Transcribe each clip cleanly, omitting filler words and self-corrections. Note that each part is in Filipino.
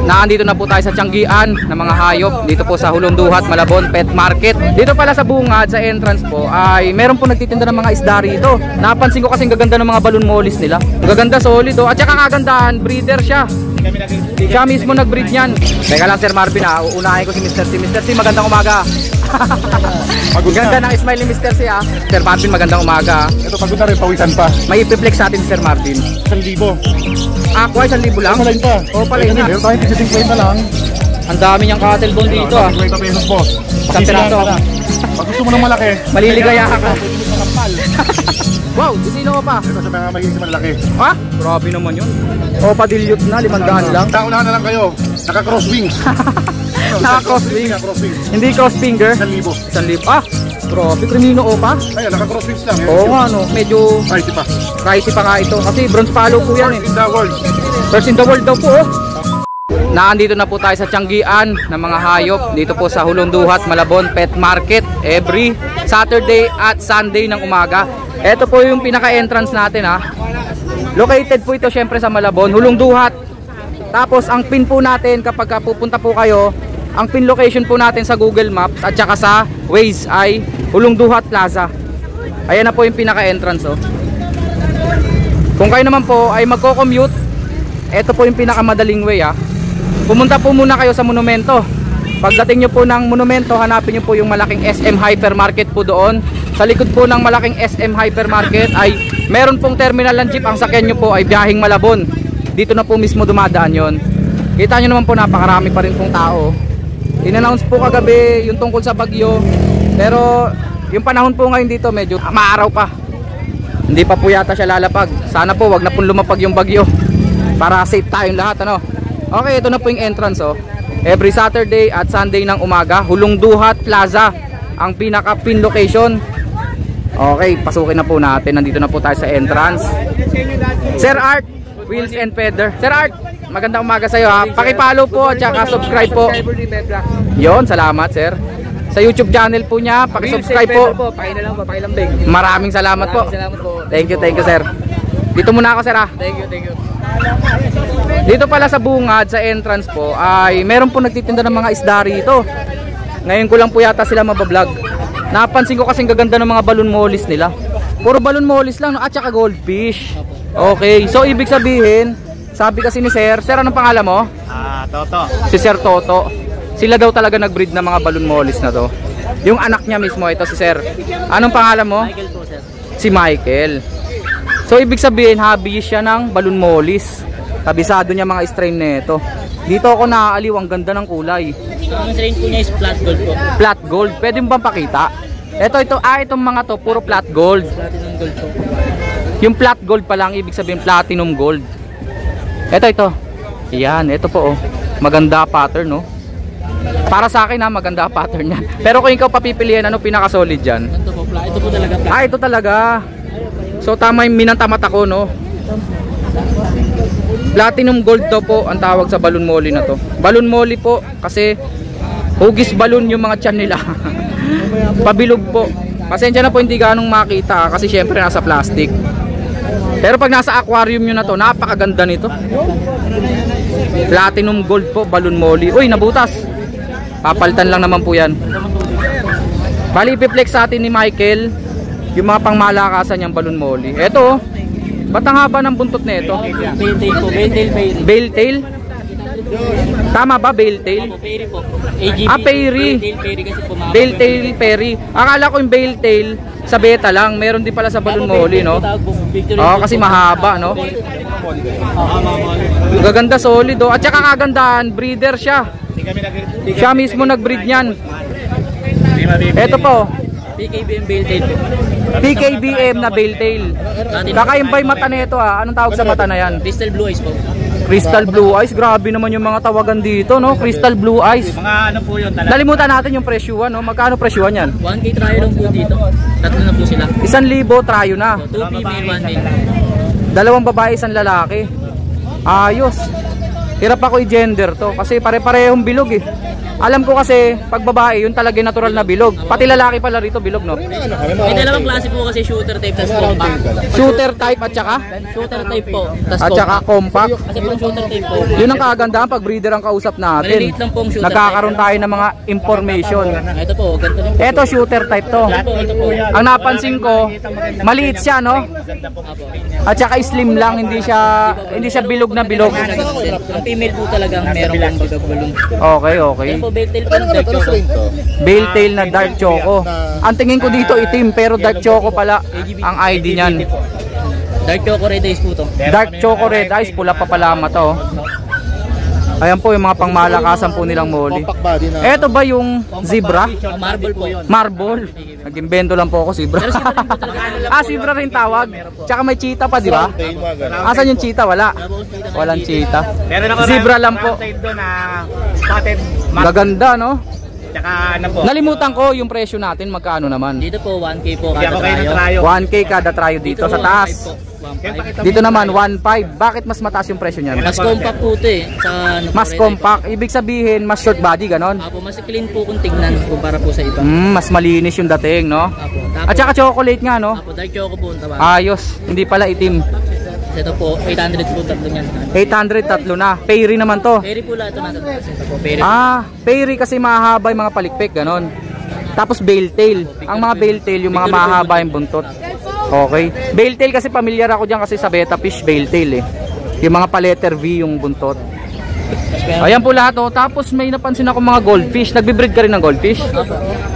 Nandito na po tayo sa Tianggian ng mga hayop. Dito po sa Hulunduhat, Malabon Pet Market. Dito pala sa bungad, sa entrance po, ay meron po nagtitinda ng mga isda rito. Napansin ko kasi gaganda ng mga balloon mollies nila. Gaganda, solid oh. At saka kagandahan, breeder siya. Siya mismo nag-breed niyan. Teka lang Sir Marvin ha, uunahin ko si Mr. C. Mr. C, magandang umaga. Ganda ng smile ni Mr. C ha. Sir Marvin, magandang umaga. Ito pagod na rin, pawisan pa. May ipiplex sa atin si Sir Marvin. 1,000. Aqua, 1,000 lang? Palain pa. Oo, palain na. Meron tayo, 50 na lang. Ang dami niyang cattle bone dito ah. 50 pesos boss. Isang piraso. Pag gusto mo ng malaki, maliligayahan ka. Wow, disino pa. Ito sa mga magiging malaki. Ha? Grabe naman yun. O, padilyot na, 500 lang. Taunahan na lang kayo. Naka-cross wings. Naka-cross wings. Hindi cross finger. 1,000. 1,000. Ah, grabe. Crimino o pa? Ayan, naka-cross wings lang. Oo nga, no. Medyo pricey pa. Pricey pa nga ito. Kasi bronze palo po yan eh. First in the world. First in the world daw po oh. Nandito na po tayo sa Tianggian ng mga hayop. Dito po sa Hulunduhat, Malabon Pet Market. Every Saturday at Sunday ng umaga. Ito po yung pinaka-entrance natin ha. Located po ito syempre sa Malabon, Hulunduhat. Tapos ang pin po natin kapag pupunta po kayo, ang pin location po natin sa Google Maps at saka sa Waze ay Hulunduhat Plaza. Ayan na po yung pinaka-entrance oh. Kung kayo naman po ay magko-commute, ito po yung pinakamadaling way ha. Pumunta po muna kayo sa monumento. Pagdating nyo po ng monumento, hanapin nyo po yung malaking SM Hypermarket po doon. Sa likod po ng malaking SM Hypermarket ay meron pong terminal ng jeep. Ang sakyan nyo po ay biyaheng Malabon. Dito na po mismo dumadaan yon. Kita nyo naman po napakarami pa rin pong tao. In-announce po kagabi yung tungkol sa bagyo. Pero yung panahon po ngayon dito medyo maaraw pa. Hindi pa po yata siya lalapag. Sana po wag na po lumapag yung bagyo para safe tayong lahat ano. Okay, ito na po yung entrance oh. Every Saturday at Sunday ng umaga, Hulunduhat Plaza ang pinaka pin location. Okay, pasukin na po natin. Nandito na po tayo sa entrance. Sir Art, Wheels and Feather. Sir Art, magandang umaga sa iyo ha. Paki-follow po at saka subscribe po. Yon, salamat sir. Sa YouTube channel po niya, paki-subscribe po. Pakilambing. Maraming salamat po. Thank you sir. Dito muna ako sir ha. Thank you. Dito pala sa bungad, sa entrance po, ay meron po nagtitinda ng mga isda rito. Ngayon ko lang po yata sila mabablog. Napansin ko kasing gaganda ng mga balloon mollies nila. Puro balloon mollies lang, no? At saka goldfish. Okay, so ibig sabihin, sabi kasi ni Sir, Sir anong pangalan mo? Toto. Si Sir Toto. Sila daw talaga nag-breed ng mga balloon mollies na to. Yung anak niya mismo, ito si Sir. Anong pangalan mo? Michael po, sir. Si Michael. So ibig sabihin, hobby siya ng balloon mollies. Kabisado niya mga strain nito. Dito ako naaaliw, ang ganda ng kulay. Ang strain po niya is flat gold po. Flat gold, pwede mo bang pakita? Itong mga to, puro flat gold. Platinum gold po. Yung flat gold pa lang, ibig sabihin platinum gold. Ito. Yan, ito po oh. Maganda pattern no. Para sa akin ha, maganda pattern niya. Pero kung ikaw papipiliin, ano pinaka-solid dyan? Ito po talaga. Ito talaga. So tama yung minantamat ako no. Platinum gold daw po ang tawag sa balloon molly na to. Balloon molly po kasi hugis balloon yung mga tiyan nila. Pabilog po. Pasensya na po hindi ganong makita kasi syempre nasa plastic. Pero pag nasa aquarium nyo na to, napakaganda nito. Platinum gold po, balloon molly. Uy, nabutas. Papalitan lang naman po yan. Bali, ipiplex sa atin ni Michael yung mga pangmalakasan niyang balloon molly. Eto, ba't ang haba ng buntot na ito? Bailtail po, bailtail pairy. Bailtail? Tama ba, bailtail? Pairy po. AGB. Pairy. Bailtail pairy kasi po mga. Bailtail pairy. Akala ko yung bailtail sa beta lang. Meron din pala sa balloon molly, no? Oo, kasi mahaba, no? Gaganda, solid, oh. At saka kagandahan, breeder siya. Siya mismo nag-breed niyan. Ito po. PKBM bailtail po. PKBM na bailtail. Kakaiba yung mata nito ah. Anong tawag sa mata na yan? Crystal blue eyes po. Crystal blue eyes. Grabe naman yung mga tawagan dito, no? Crystal blue eyes. Mga ano po yun talaga. Nalimutan natin yung presyuan, no? Magkano presyuan yan? 1K trial lang po dito. Tatlo na po sila. 1,000 tryo na. 2 female, 1 male. 2 babae, 1 lalaki. Ayos. Hirap ako i-gender to kasi pare-parehong bilog eh. Alam ko kasi pag babae yun talaga yung natural na bilog. Pati lalaki pala rito bilog, no? May dalawang klase po kasi shooter type tas compact. Shooter type at saka Shooter type po, tas at saka compact. Kasi po shooter type po. Yun ang kagandahan pag breeder ang kausap natin. Maliliit lang pong shooter Nagkakaroon tayo ng mga information. Ito po, ganito lang po. Ito shooter type to. Ito po. Ang napansin ko, maliit siya, no? At saka slim lang, hindi siya bilog na bilog. Ang female po talagang merong pang bagabulong. Okay, okay. Ito po, bell tail po, dark choco. Bale tail na dark choco. Ang tingin ko dito itim pero dark choco pala ang ID niyan. Dark choco red eyes po to. Dark choco red eyes, pula pa pala mata, oh. Ayan po yung mga pangmalakasan po nilang molly. Eto ba yung zebra? Marble po. Marble. Nag-imbento lang po ako, zebra. Zebra rin tawag. Tsaka may cheetah pa, di ba? Asan yung cheetah? Wala. Walang cheetah. Zebra lang po. Spotted. Gaganda, no? Tsaka ano po. Nalimutan ko yung presyo natin, magkano naman? Dito po 1K po Hindi kada ako kayo ng trayo. trayo. 1K kada tryo dito sa taas. 1.5. Dito naman 1.5. Bakit mas mataas yung presyo niyan? Mas compact po ito eh. Sa ano po, Mas red compact, ibig sabihin mas short body, ganon. eye po. Apo, mas clean po kung tignan kumpara po sa iba. Mas malinis yung dating, no? Apo. At saka chocolate nga, no? Apo, dark choco po ang tawag. Ayos, hindi pala itim. Ito po, 800 po tatlo niyan. 800 tatlo na. Pairy naman to. Peri po lahat ito natin. Ito po, peri. Pairy kasi mahaba yung mga palikpik, ganon. Tapos bale tail. Ang mga bale tail, yung mga mahaba yung buntot. Okay. Bale tail kasi familiar ako dyan kasi sa betta fish bale tail eh. Yung mga pa-letter V yung buntot. Ayan po lahat, oh. Tapos may napansin ako mga goldfish. Nagbe-breed ka rin ng goldfish?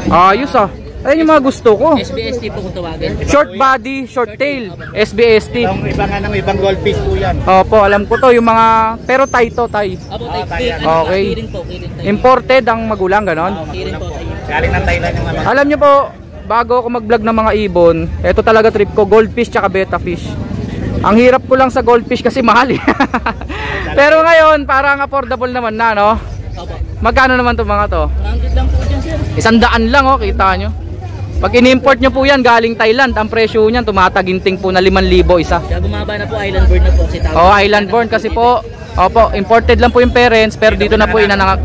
Ayos ah. Ayan yung mga gusto ko. SBST po kung tawagin. Short body, short tail, SBST. Ang iba nga ng ibang goldfish po yan. Opo, alam ko to, yung mga, pero Thai to, Thai. Apo, type tayo. Okay. Kirin po, kirin tayo. Imported ang magulang, ganon. Kirin po tayo. Galing ng Thailand yung ano. Alam nyo po, bago ako mag-vlog ng mga ibon, ito talaga trip ko, goldfish tsaka betta fish. Ang hirap ko lang sa goldfish kasi mahal eh. Pero ngayon, parang affordable naman na, no? Apo. Magkano naman itong mga to? 100 lang po dyan sir. 100 lang, oh, kita nyo. Pag in-import nyo po yan galing Thailand, ang presyo niyan tumataginting po na 5,000 isa. Kaya bumaba na po, island bird na po si tawag. Oh, island born kasi po. Opo, imported lang po yung parents pero dito na po inanangak.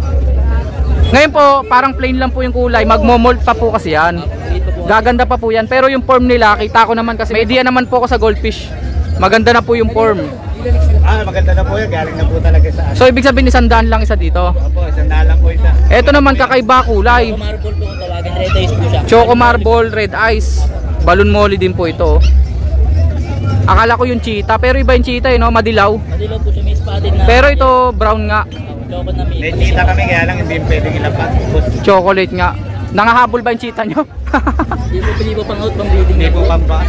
Ngayon po, parang plain lang po yung kulay. Magmo-molt pa po kasi yan. Gaganda pa po yan. Pero yung form nila, kita ko naman kasi may idea naman po ako sa goldfish. Maganda na po yung form. Maganda na po yan. Galing na po talaga sa ano. So ibig sabihin 100 lang isa dito. Opo, 100 lang po isa. Ito naman kakaiba kulay. Marble po kung tawagin, red eyes po siya. Choco marble, red eyes. Balloon molly din po ito. Akala ko yung cheetah, pero iba yung cheetah, no? Madilaw. Madilaw po siya, may spotted na. Pero ito brown nga. Choco na may. May cheetah kami kaya lang hindi pwedeng ilapat. Chocolate nga. Nangahabol ba yung cheetah nyo? Hindi po pang out, pang breeding. Hindi po pampa.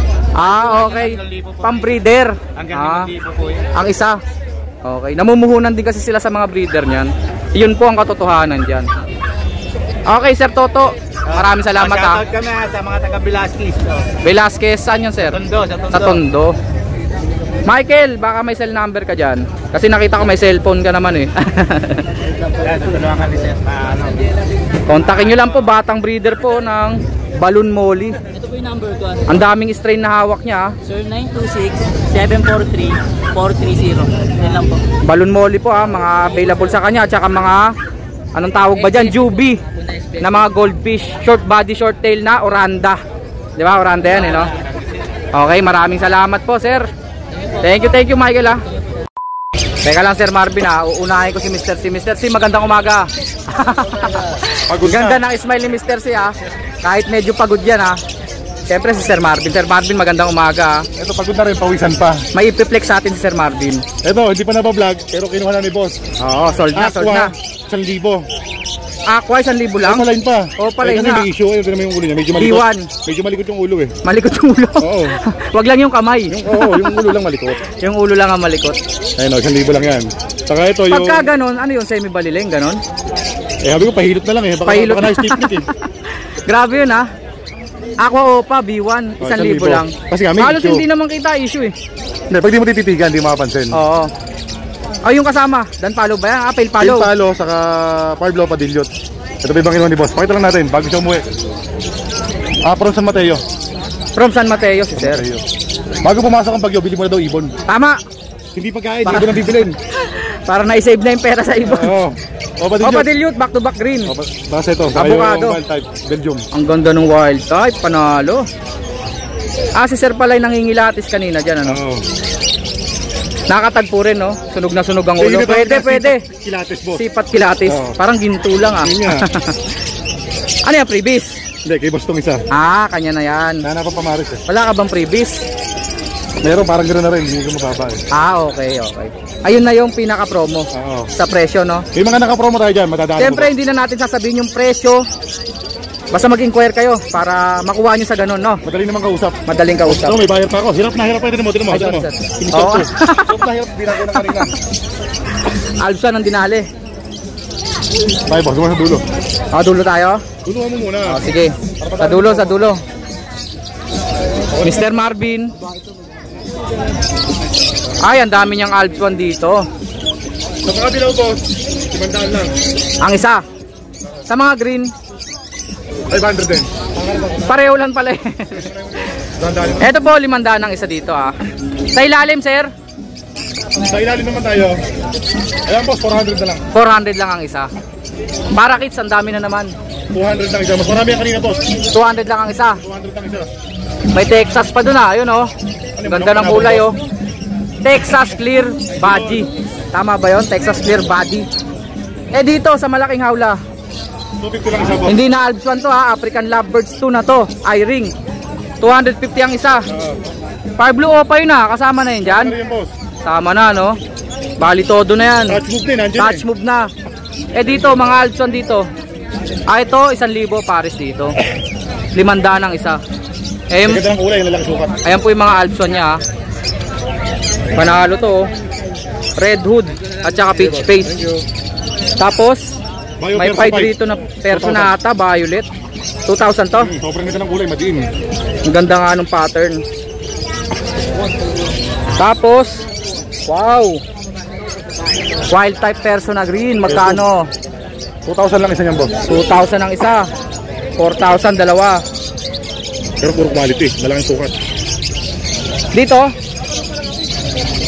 Okay. Pang-breeder. Hanggang 5,000 po yun. Ang isa. Okay. Namumuhunan din kasi sila sa mga breeder niyan. Yun po ang katotohanan diyan. Okay, Sir Toto. Maraming salamat ha. Shoutout kami sa mga taga Velasquez. Velasquez, saan yun, Sir? Tondo, sa Tondo. Sa Tondo. Michael, baka may cell number ka dyan. Kasi nakita ko may cellphone ka naman eh. Yan, tutulungan ka ni Sir. Ano. Kontakin nyo lang po, batang breeder po ng balloon molly. Ito po yung number ko. Ang daming strain na hawak niya. Sir, 926-743-430. Yan lang po. Balloon molly po ha, mga available sa kanya. At saka mga, anong tawag ba dyan? Juby. Na mga goldfish. Short body, short tail na oranda. Di ba? Oranda yan eh, no? Okay, maraming salamat po, Sir. Thank you Michael ha. Teka lang Sir Marvin ha, uunahin ko si Mr. C. Mr. C, magandang umaga. Ganda ng smile ni Mr. C ha. Kahit medyo pagod yan ha. Siyempre si Sir Marvin. Sir Marvin, magandang umaga ha. Ito pagod na rin, pawisan pa. May ipiplex sa atin si Sir Marvin. Ito, hindi pa nabablog, pero kinuha na ni boss. Oo, sold na, sold na. 1,000. Aqua, 1,000 lang? Palain pa. Oo, palain kasi na. may issue, ayun naman yung ulo niya. Medyo malikot. D1. Medyo malikot yung ulo eh. Malikot yung ulo. Oo. Wag lang yung kamay. Yung ulo lang malikot. Yung ulo lang ang malikot. Ayun o, 1,000 lang yan. Saka ito yung... Pagka ganon, ano yung semi-baliling, ganon? sabi ko, pahilot na lang eh. Pahilot Baka na-stick eh. Grabe yun ha. Aqua Opa, B1, 1,000 lang. Kasi nga, may halos issue. hindi naman kita issue eh. Hindi, pag di mo tititigan, di makapansin. Oo. Ay, yung kasama, Dan Palo ba yan? Apel Palo. Palo. Palo, saka Pablo Padillot. Ito ba ibang kinuha ni boss? Pakita lang natin, bago siya umuwi. From San Mateo. From San Mateo si Sir. Bago pumasok ang Bagyo, bili mo na daw ibon. Tama. Hindi pagkain, ibon ang bibilin. Para na-save na yung pera sa iba. Oo. Opa Opa dilute. dilute, back to back green. Basta ito. Saka Avocado. yung wild type. Belgium. Ang ganda ng wild type, panalo. Si Sir pala yung nangingilatis kanina dyan, ano? Oo. Nakatagpo rin, no? Sunog na sunog ang ulo. Sige, Pwede, sipat pwede. Kilates, boss. Sipat kilatis. Oo. Parang ginto lang, ah. Yun nga. Ano yan, freebies? Hindi, kay boss tong isa. Kanya na yan. Nahanapan pa Maris eh. Wala ka bang freebies? Meron, parang gano'n na rin. Hindi ko mababa eh. Okay. Ayun na yung pinaka-promo. Oo. Sa presyo, no? May mga naka-promo tayo dyan. Matadaan Siyempre, hindi na natin sasabihin yung presyo. Basta mag-inquire kayo para makuha nyo sa ganun, no? Madali naman kausap. Madaling kausap. Ito, may bayar pa ako. Hirap na hirap pa. Tinan mo. Tinan mo. Oo. Hirap na hirap. Binako na kanina. Alpsa ng dinali. Tayo, boss. Gumawa sa dulo. Dulo tayo? Dulo mo muna. Sige. Sa dulo. Mr. Marvin. Ang dami niyang Alps 1 dito. Sa mga dilaw, boss. 500 lang. Ang isa. Sa mga green, 500 din. pareho lang pala eh. Ito po, 500 ang isa dito, Sa ilalim, sir? Sa ilalim naman tayo. Ayan, boss. 400 na lang. 400 lang ang isa. Para kits, ang dami na naman. 200 lang isa. Mas marami yan kanina, boss. 200 lang ang isa. 200 lang isa. May Texas pa dun, Ayun, Ganda ng kulay, Texas Clear Body. Tama ba yon? Texas Clear Body. Dito sa malaking hawla, 250 lang isa, boss. hindi na Alps 1 to, African Lovebirds 2 na to. I-ring. 250 ang isa. Fire Blue Opa yun, kasama na yun dyan. Ano yan, boss? Sama na, no? Bali todo na yan. Touch move din, nandiyan Touch move na. Dito, mga Alps 1 dito. Ito, 1,000 pares dito. 500 ang isa. Ganda ng kulay, lalaki sukat. Ayan po yung mga Alps 1 niya, Panalo to, Red Hood at saka Peach Face. Tapos, may 5 dito na Personata Violet. 2,000 to. Sobrang ganda ng kulay, madiin. Ang ganda nga ng pattern. Tapos, wow, Wild type Persona Green, magkano? 2,000 lang isa niyan, boss. 2,000 ang isa, 4,000 dalawa. Pero puro quality, malaking sukat. Dito,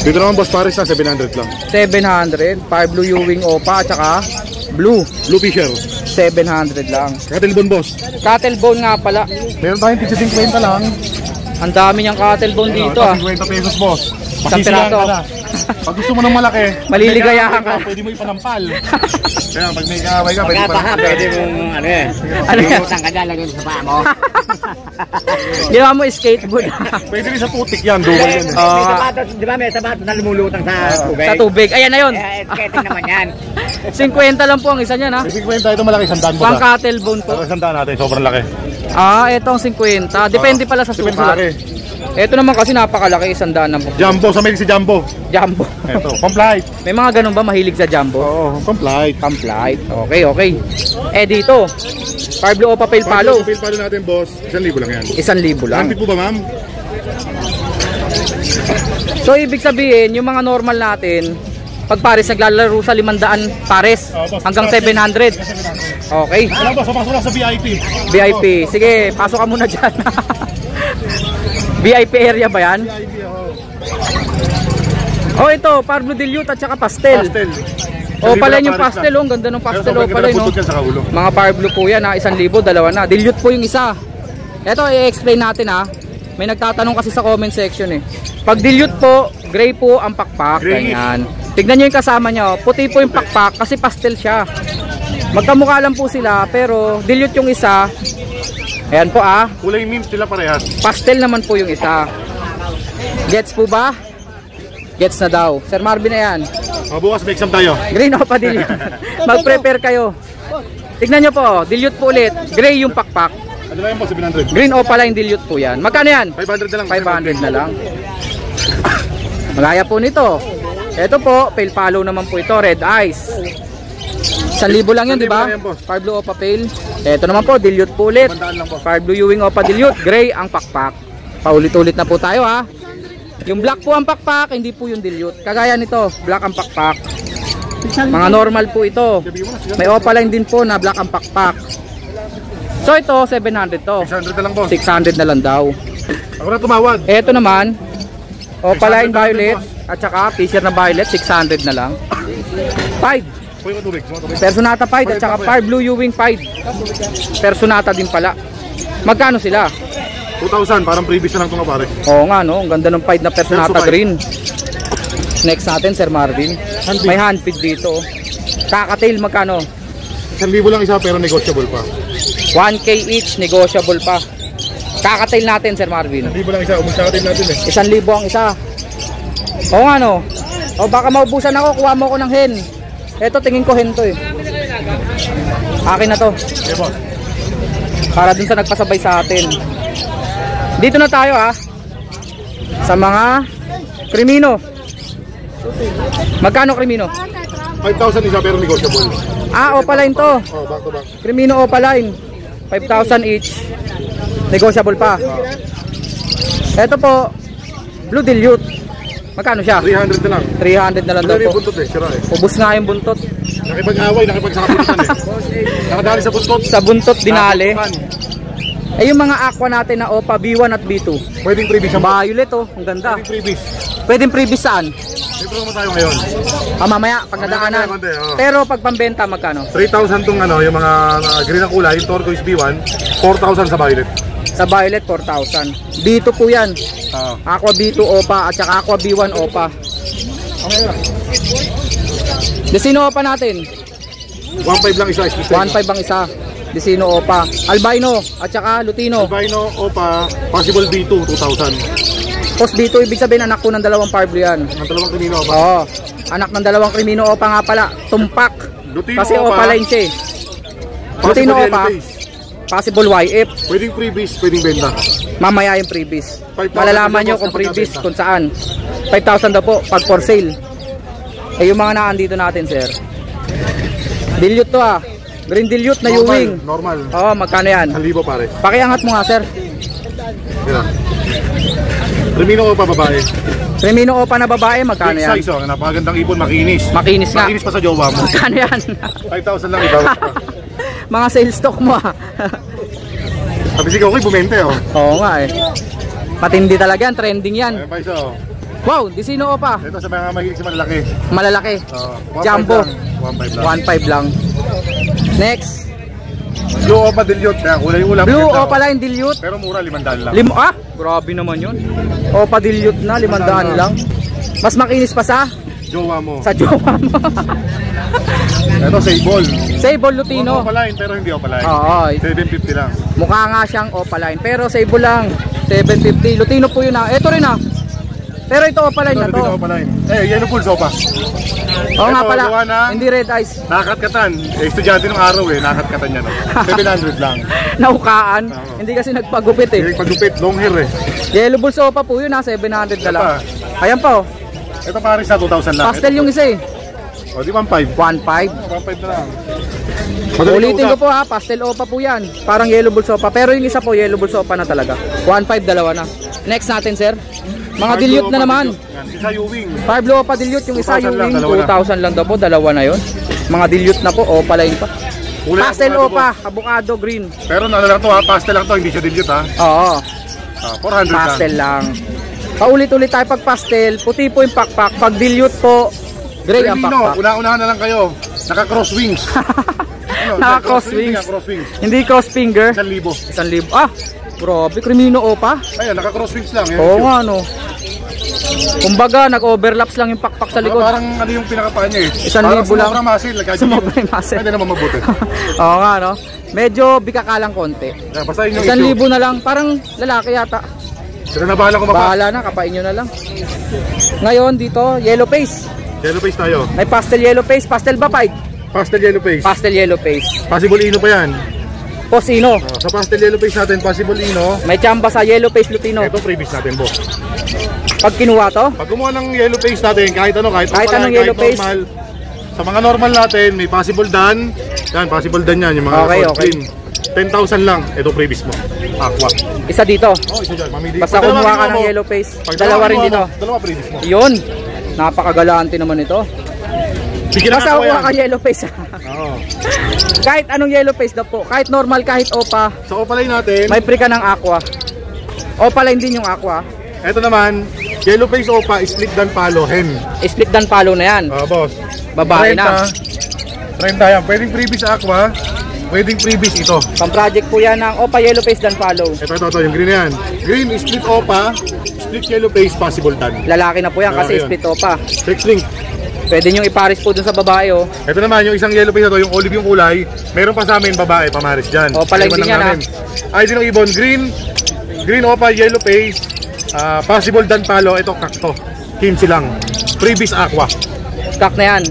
Dito naman, boss, Paris na 700 lang. 700. Fire Blue Ewing Opa at saka Blue, Blue Fisher. 700 lang. Cattleborn, boss. Cattlebone nga pala. Meron tayong 50 lang. Ang dami niyang cattlebone dito, 50 pesos, boss. Isang Masisilahan piraso. ka na. Pag gusto mo ng malaki, Maliligayahan ka. Pwede mo ipanampal. Kaya pag may kaaway ka, pwede Pagkapaha, pwede mong Ano yan? Isang ka dyan, lagyan sa paa mo. Ginawa mo skateboard. Pwede rin sa putik yan, duwal yan. May sapatos, di ba may sapatos na lumulutang sa tubig? Sa tubig. Ayan na yun. Skating naman yan. 50 lang po ang isa niyan, ha. May 50 ito malaki, 100 Pang boss. cattlebone po. Ito 100 natin, sobrang laki. Ito ang 50. Depende pala sa Depende sa sukat. laki. Ito naman kasi napakalaki, 100 na po. Jumbo, sa may si Jumbo. Jumbo. Ito, pamplight. May mga ganun ba mahilig sa jumbo? Oo, pamplight. Pamplight. Okay. Dito, Fire Blue Opa Pale Palo. Pale palo natin, boss. 1,000 lang yan. 1,000 lang. Antik po ba, ma'am? So ibig sabihin, yung mga normal natin, pag pares naglalaro sa 500 pares hanggang 700. Okay. Wala, boss, papasok lang sa VIP. VIP. Sige, pasok ka muna dyan. VIP area ba yan? Ito, Fire Blue Dilute at saka Pastel. Pastel. Pala yung pastel, ang ganda ng pastel, pala yun, no? Mga Fire Blue po yan, 1,000, dalawa na. Dilute po yung isa. Ito, i-explain natin, May nagtatanong kasi sa comment section, Pag dilute po, gray po ang pakpak. Ganyan. Tignan nyo yung kasama nyo, puti po yung pakpak kasi pastel siya. Magkamukha lang po sila, pero dilute yung isa. Ayan po, Kulay mint sila parehas. pastel naman po yung isa. Gets po ba? Gets na daw. Sir Marvin na yan. Bukas may exam tayo. Green o pa dilute. Mag-prepare kayo. Tignan nyo po, dilute po ulit. Gray yung pakpak. Ano ba yan, boss? 700. Green o pala yung dilute po yan. Magkano yan? 500 na lang. 500 na lang. Malaya po nito. Ito po, pale palo naman po ito. Red eyes. 1,000 lang yun, di ba? 1,000 yan, boss. Fire Blue Opa Pale. Ito naman po, dilute po ulit. 100 lang, boss. Fire Blue Ewing Opa Dilute. Gray ang pakpak. Paulit-ulit na po tayo, Yung black po ang pakpak, hindi po yung dilute. Kagaya nito, black ang pakpak. Mga normal po ito. May opaline din po na black ang pakpak. So ito, 700 to. 600 na lang, boss. 600 na lang daw. Ako na tumawad. Ito naman, opaline 600 na lang, violet. boss. at saka Fisher na Violet, 600 na lang. Pied. Kuya ko tubig. Personata Pied at saka Far Blue Ewing Pied. Personata din pala. Magkano sila? 2,000, parang previous na lang ito nga pare. Oo nga no, ang ganda ng Pied na Personata Perso Pied. Green. Next natin Sir Marvin. Handpid. May handpid dito. Kakatail magkano? 1,000 lang isa pero negotiable pa. 1K each, negotiable pa. Kakatail natin Sir Marvin. 1,000 lang isa, umultatin natin eh. 1,000 ang isa. Oo nga no. O baka maubusan ako, kuha mo ko ng hen. Eto tingin ko hen to eh. Akin na to. Okay boss. Para dun sa nagpasabay sa atin. Dito na tayo ha. Sa mga Crimino. Magkano Crimino? 5,000 isa pero negotiable. Ah, Opaline to. Oh, back to back. Crimino Opaline. 5,000 each. Negotiable pa. Eto po, Blue Dilute. Magkano siya? 300 na lang. 300 na lang daw Ano yung po. buntot eh, sira eh. Ubus nga yung buntot. Nakipag-away, nakipag-sakapitan eh. Nakadali sa buntot. Sa buntot dinali. Nakatukan. Eh yung mga aqua natin na Opa B1 at B2. Pwedeng freebies ang Violet oh, ang ganda. Pwedeng freebies. Pwedeng previous saan? Dito naman tayo ngayon. Ah, mamaya pag nadaanan. Mamaya, konti, oh. Pero pag pambenta magkano? 3,000 tong ano, yung mga green na kulay, yung turquoise B1, 4,000 sa violet. Sa Violet 4,000. B2 po yan. Aqua B2 Opa at saka Aqua B1 Opa. Desino Opa natin. 1,500 lang isa. 1.5 ang isa. Desino Opa. Albino at saka Lutino. Albino, Opa, possible B2, 2,000. Post B2 ibig sabihin anak ko ng dalawang Parblo yan. Ang dalawang kanino, Opa. Oo. Anak ng dalawang Crimino Opa nga pala. Tumpak. Lutino, Kasi Opa. Opa line siya eh. Possible Lutino yellow Opa. face. Possible YF. Pwedeng freebies, pwedeng benta. Mamaya yung freebies. 5,000 Malalaman nyo daw kung sa freebies pagkabenta. kung saan. 5,000 daw po pag for sale. Eh yung mga naandito natin sir. Dilute to ah. Green dilute na Ewing. Normal. Oo, magkano yan? 1,000 pare. Pakiangat mo nga sir. Yan. Remino, Opa, babae. Crimino Opa na babae, magkano Big yan? size, oh. Napakagandang ibon, makinis. Makinis nga. Makinis pa sa jowa mo. Magkano yan? 5,000 lang iba. Mga sales stock mo ah. Sabi sigaw ko, bumente oh. Oo nga eh. Patindi talaga yan, trending yan. Ayan pa isa oh. Wow, Desino Opa. Ito sa mga mahilig sa malalaki. Malalaki. 1,500 Jumbo. lang. 1,500 lang. 1.5 lang. Next. Blue Opa Dilute. Kaya kulay ulam. Blue Ganda, Opa oh. line dilute. Pero mura, 500 lang. Grabe naman yun. Opa dilute na, 500 lang. Mas makinis pa sa Jowa mo. jowa mo. Ito, Sable. Sable Lutino. Opa line, pero hindi Opa line. Oo. 750 lang. Mukha nga siyang Opa line. Pero Sable lang. 750. Lutino po yun ah. Ito rin ah. Pero ito Opa line na Ito, to. hindi Opa line. Yellow Pulse Opa. Oo nga Ito, pala. gawa ng- Hindi red eyes. Nakatkatan. Estudyante ng araw eh. Nakatkatan niya no. 700 lang. Naukaan. Oo. Hindi kasi nagpagupit eh. Hindi pagdupit, long hair eh. Yellow Bulls Opa po yun ah. 700 na lang. pa. Ayan pa oh. Ito pares na 2,000 lang. Pastel yung isa eh. O, di 1,500. 1.5. 1,500 na lang. Ulitin ko po ha, pastel Opa po yan. Parang yellow bulls Opa. Pero yung isa po, yellow bulls Opa na talaga. 1.5, dalawa na. Next natin sir. Mga dilute na naman. Isa Ewing. Parblo Opa dilute, yung isa 2,000 lang, yung dalawa na. 2,000 lang daw po, dalawa na yun. Mga dilute na po, Opa line pa. Kulay Pastel avocado Opa, avocado green. Pero ano lang to ha, pastel lang to, hindi siya dilute ha. Oo, 400 pastel lang. lang. Paulit-ulit tayo pag pastel, puti po yung pakpak. Pag dilute po, gray ang Remino, pakpak. una-unahan na lang kayo. Naka-cross wings. Naka-cross wings. Naka-cross wings. Hindi cross finger. 1,000. 1,000. Ah, grabe, Crimino Opa. Ayan, naka-cross wings lang. Yan, Oo nga no. Kumbaga nag-overlaps lang yung pakpak sa likod. Parang ano yung pinakapaan niya eh. 1,000 lang. Sumobra muscle. Sumobra yung muscle. Pwede naman mabuti. Oo nga no. Medyo bikakalang konti. Yan, basta yun yung 1,000 na lang, parang lalaki yata. Sila na bahala kumapa. Bahala na, kapain nyo na lang. Ngayon dito, yellow face. Yellow face tayo. May pastel yellow face, pastel ba Pike? Pastel yellow face. Pastel yellow face. Possible Ino pa yan. Posino. Sa pastel yellow face natin, possible Ino. May chamba sa yellow face Lutino. Ito previous natin, boss. Pag kinuha to, Pag gumawa ng yellow face natin, kahit ano, kahit anong yellow face. normal. Sa mga normal natin, may possible dan. Yan, possible dan yan, yung mga Okay, short okay. clean. 10,000 lang. Ito previous mo. Aqua. isa dito. Oh, isa dyan. Mamili. Basta Pag dalawa kumuha ka kinuha ng mo, yellow face. pag Dalawa rin kinuha dito. mo, dalawa previous mo. Yun. Napakagalante naman ito. Bigyan na Basta ako kuha yan. ka yellow face. Oo. Kahit anong yellow face na po. Kahit normal, kahit Opa. Sa opalay natin, May pre ka ng aqua. Opa line din yung aqua. ito naman, Yellow face opa, split dan palo, hen. Split dan palo na yan. Boss. Babae na. 30 yan. Pwedeng freebies aqua. Pwedeng freebies ito. Pang project po yan ng Opa Yellow Face dan palo. Ito, yung green na yan. Green, split opa, split yellow face, possible dan. Lalaki na po yan kasi Lalaki split Opa. Sex link. Pwede nyo ipares po dun sa babae oh. Ito naman, yung isang yellow face na to, yung olive yung kulay. Meron pa sa amin babae, pamaris dyan. O, palay din yan, ID ng ibon, green opa, yellow face, possible dan palo. Ito, kakto. 15 lang. Freebies aqua. Stock na yan.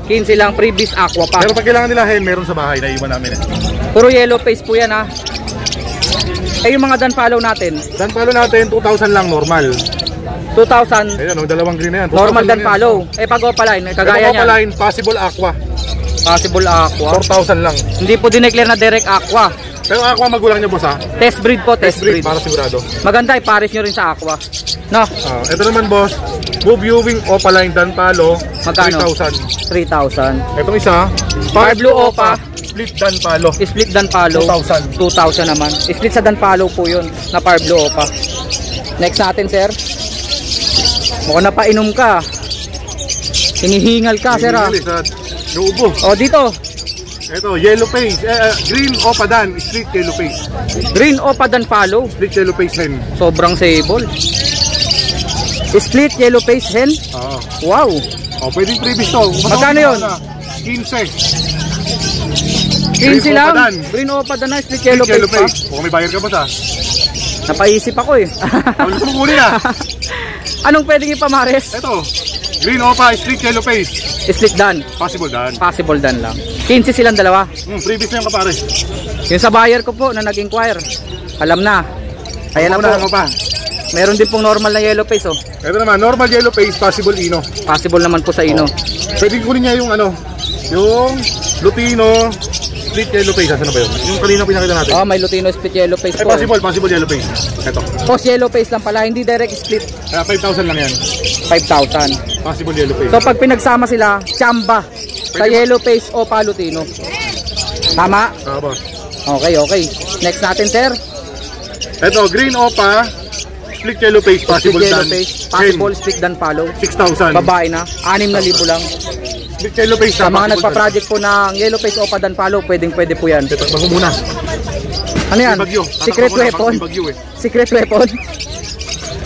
15 lang freebies aqua pa. Pero pag kailangan nila hen, meron sa bahay, naiwan namin. Puro yellow face po yan ha. Eh yung mga dan follow natin. Dan palo natin, 2,000 lang normal. 2,000 Ayan, dalawang green na yan. normal 2,000 dan lang yan. follow. Eh pag opaline, kagaya Ito niyan. opaline, possible aqua. Possible aqua. 4,000 lang. Hindi po dineclare na direct aqua. Pero aqua magulang niya boss ha? Test breed po, test breed. Para sigurado. Maganda ipares nyo rin sa aqua. No? Ito naman boss, Move Viewing opaline dan palo, Magkano? 3,000. 3,000. Itong isa, Far Blue Opa, split dan palo. split dan palo. 2,000. 2,000 naman. Split sa dan palo po yun na Far Blue Opa. Next natin sir. Mukhang napainom ka. Hinihingal ka sir ha. Nuubo. O dito. Ito, yellow face, green opa dan, split yellow face. Green Opa dan palo. Split yellow face hen. Sobrang sable. Split yellow face hen. Oo. Wow. Pwedeng previous to. Magkano yun? 15. 15 Opa lang. dan. Green Opa dan na split Split yellow face pa. Kung may bayar ka ba sa? Napaisip ako eh. Gusto mo kunin ah. Anong pwedeng ipamares? Ito, green opa, split yellow face. Split dan. Possible dan. Possible dan lang. 15 silang dalawa. Previous na yung kapare. Yung sa buyer ko po na nag-inquire, alam na. Kaya na Unahan mo po. pa. Meron din pong normal na yellow face oh. Ito naman, normal yellow face, possible ino. Possible naman po sa ino. Pwede kunin niya yung ano, yung Lutino, split yellow face. Asan na ba yun? Yung kanina pinakita natin. Oh, may Lutino split yellow face po. Possible yellow face. Ito. Post yellow face lang pala, hindi direct split. Kaya 5,000 lang yan. 5,000. Possible yellow face. So pag pinagsama sila, chamba sa yellow face o Lutino. Tama? Boss. Okay. Next natin sir. Ito, green opa, split yellow face, possible Split yellow dan. face, possible split dan follow. 6,000. Babae na, 6,000 lang. Split yellow face Sa mga na, possible nagpa-project po ng yellow face o dan follow, pwede po yan. dan. Bago muna. Ano yan? May bagyo. Secret Tatakbo na, weapon? may bagyo eh. Secret weapon?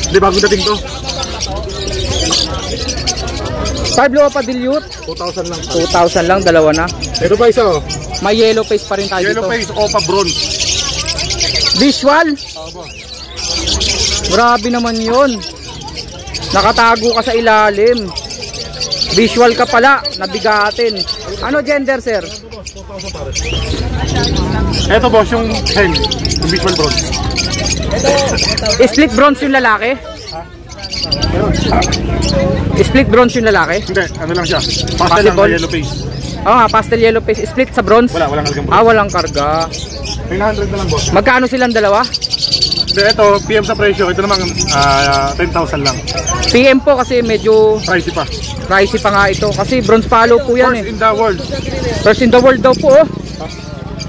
Hindi, bagong dating to. Pablo Opa Dilute, 2,000 lang. 2,000 lang, dalawa na. Ito pa isa oh. May yellow face pa rin tayo Yellow dito. face, opa bronze. Visual? Grabe naman yun. Nakatago ka sa ilalim. Visual ka pala, nabigatin. Ano gender sir? Ito boss, yung hen, yung visual bronze. Split bronze yung lalaki? Split bronze yung lalaki? Hindi, ano lang siya. Pastel lang na Possible? yellow face. Oo nga, pastel yellow face. Split sa bronze? Walang algang bronze. Walang karga. 900 na lang boss. Magkano silang dalawa? Hindi, ito, PM sa presyo. Ito naman, 10,000 lang. PM po kasi medyo Pricey pa. pricey pa nga ito. Kasi bronze palo po yan First eh. in the world. First in the world daw po oh.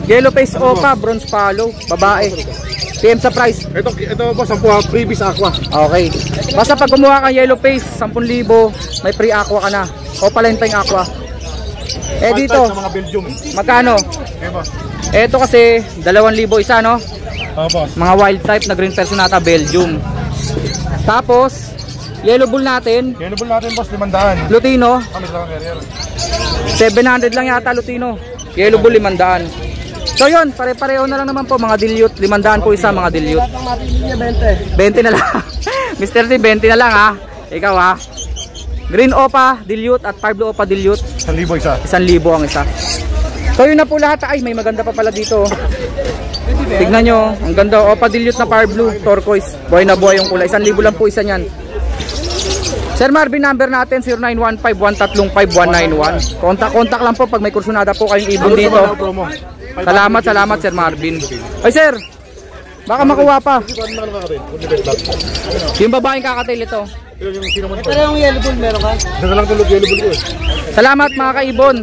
Yellow face opa, bronze palo, babae. PM sa price. Ito boss, ang previous aqua. Okay. Basta pag kumuha kang yellow face, 10,000, may free aqua ka na. O pala yung aqua. Eh dito, Sa mga Belgium. magkano? Okay boss. Eto kasi 2,000 isa no. Boss. Mga wild type na green personata Belgium. Tapos yellow bull natin, Yellow bull natin boss, 500. Lutino, Kami sa carrier. 700 lang yata Lutino. Yellow bull 500. So yun, pare-pareho na lang naman po mga dilute. 500 po isa mga dilute. 20 na lang. Mr. T, 20 na lang ha. Ikaw ha. Green Opa dilute at Far Blue Opa dilute. 1,000 isa. 1,000 ang isa. So yun na po lahat. Ay, may maganda pa pala dito. Tignan nyo, ang ganda. Opa dilute na Far Blue, turquoise. Buhay na buhay yung kulay. 1,000 lang po isa niyan. Sir Marvin, number natin 0915-135-191. Kontak lang po pag may kursunada po kayong ibon dito. Promo. Salamat Sir Marvin. Ay sir, baka makuha pa. Yung babaeng kakatail ito. Pero yung yellow bull meron ka? Ito na lang tulog yellow bull ko eh. Salamat mga kaibon.